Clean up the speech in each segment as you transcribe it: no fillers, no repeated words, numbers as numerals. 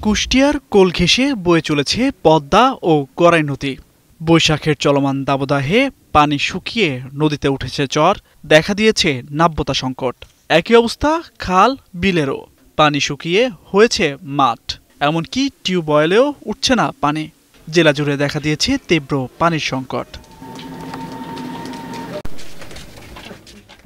কুষ্টিয়ার কোল ঘেঁষে বয়ে চলেছে পদ্মা ও গড়াই নদী। বৈশাখের চলমান দাবদাহে পানি শুকিয়ে নদীতে উঠেছে চর, দেখা দিয়েছে নাব্যতা সংকট। একই অবস্থা খাল বিলেরও, পানি শুকিয়ে হয়েছে মাঠ, এমনকি টিউবওয়েলেও উঠছে না পানি। জেলা জুড়ে দেখা দিয়েছে তীব্র পানির সংকট।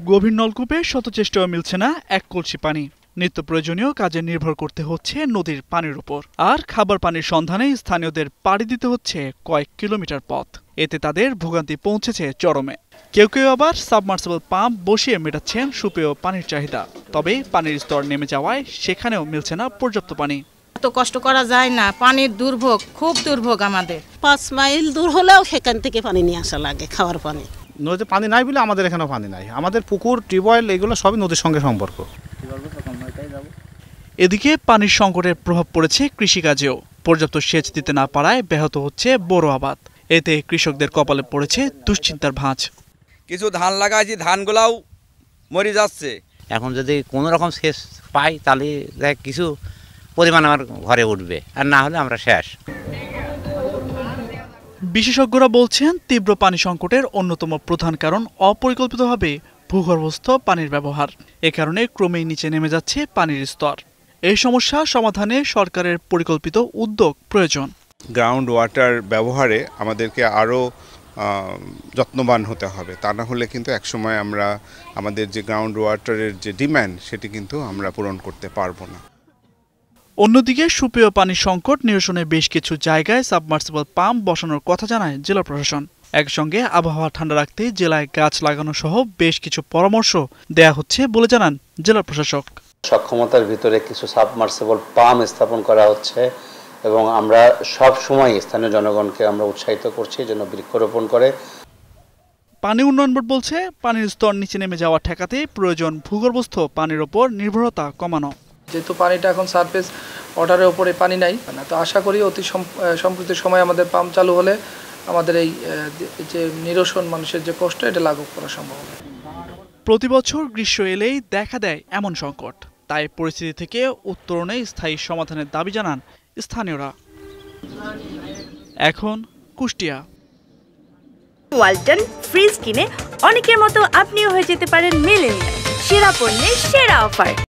গভীর নলকূপে শত চেষ্টাও মিলছে না এক কলসি পানি। নিত্য প্রয়োজনীয় কাজে নির্ভর করতে হচ্ছে নদীর পানির উপর, আর খাবার পানির সন্ধানে স্থানীয়দের পাড়ি দিতে হচ্ছে কয়েক কিলোমিটার পথ। এতে তাদের ভোগান্তি পৌঁছেছে চরমে। কেউ কেউ আবার সাবমার্সিবল পাম্প বসিয়ে মেটাচ্ছেন সুপেয় পানির চাহিদা। তবে পানির স্তর নেমে যাওয়ায় সেখানেও মিলছে না পর্যাপ্ত পানি। তো কষ্ট করা যায় না, পানির দুর্ভোগ, খুব দুর্ভোগ আমাদের। 5 মাইল দূর হলেও সেখান থেকে পানি নিয়ে আসা লাগে, খাওয়ার পানি। নদীতে পানি নাই বলে আমাদের এখানেও পানি নাই। আমাদের পুকুর, টিউবওয়েল এগুলো সবই নদীর সঙ্গে সম্পর্ক। এদিকে পানির সংকটের প্রভাব পড়েছে কৃষিকাজেও। পর্যাপ্ত সেচ দিতে না পারায় ব্যাহত হচ্ছে বোরো আবাদ। এতে কৃষকদের কপালে পড়েছে দুশ্চিন্তার ভাঁজ। কিছু ধান লাগাইছি, ধানগুলাও মরে যাচ্ছে। এখন যদি কোনো রকম সেচ পাই তাহলে কিছু পরিমাণ আমার ঘরে উঠবে, আর না হলে আমরা শেষ। বিশেষজ্ঞরা বলছেন তীব্র পানি সংকটের অন্যতম প্রধান কারণ অপরিকল্পিতভাবে ভূগর্ভস্থ পানির ব্যবহার। এ কারণে ক্রমেই নিচে নেমে যাচ্ছে পানির স্তর। এই সমস্যা সমাধানে সরকারের পরিকল্পিত উদ্যোগ প্রয়োজন। গ্রাউন্ড ওয়াটার ব্যবহারে আমাদেরকে আরও যত্নবান হতে হবে, তা না হলে কিন্তু একসময় আমরা আমাদের যে গ্রাউন্ড ওয়াটারের যে ডিম্যান্ড সেটি কিন্তু আমরা পূরণ করতে পারবো না। অন্যদিকে সুপেয় পানির সংকট নিরসনে বেশ কিছু জায়গায় সাবমার্সিবল পাম্প বসানোর কথা জানায় জেলা প্রশাসন। একসঙ্গে আবহাওয়া ঠান্ডা রাখতে জেলায় গাছ লাগানো সহ বেশ কিছু পরামর্শ দেয়া হচ্ছে বলে জানান জেলা প্রশাসক। সক্ষমতার ভিতরে কিছু সাবমার্সিবল পাম্প স্থাপন করা হচ্ছে এবং আমরা সব সময় স্থানীয় জনগণকে আমরা উৎসাহিত করছি যেন বৃক্ষরোপণ করে। পানি উন্নয়ন বোর্ড বলছে পানির স্তর নিচে নেমে যাওয়া ঠেকাতে প্রয়োজন ভূগর্ভস্থ পানির ওপর নির্ভরতা কমানো। যেহেতু পানিটা এখন সারফেস ওয়াটারের উপরে পানি নাই, তো আশা করি অতি সম্প্রতি সময় আমাদের পাম্প চালু হলে আমাদের এই যে নিরসন, মানুষের যে কষ্ট, এটা লাঘব করা সম্ভব হবে। প্রতি বছর গ্রীষ্ম এলেই দেখা দেয় এমন সংকট। তাই পরিস্থিতি থেকে উত্তরণে স্থায়ী সমাধানের দাবি জানান স্থানীয়রা। এখন কুষ্টিয়া। ওয়ালটন ফ্রিজ কিনে অনেকের মতো আপনিও হয়ে যেতে পারেন মিলেনিয়াল। সেরা পণ্যের সেরা অফার।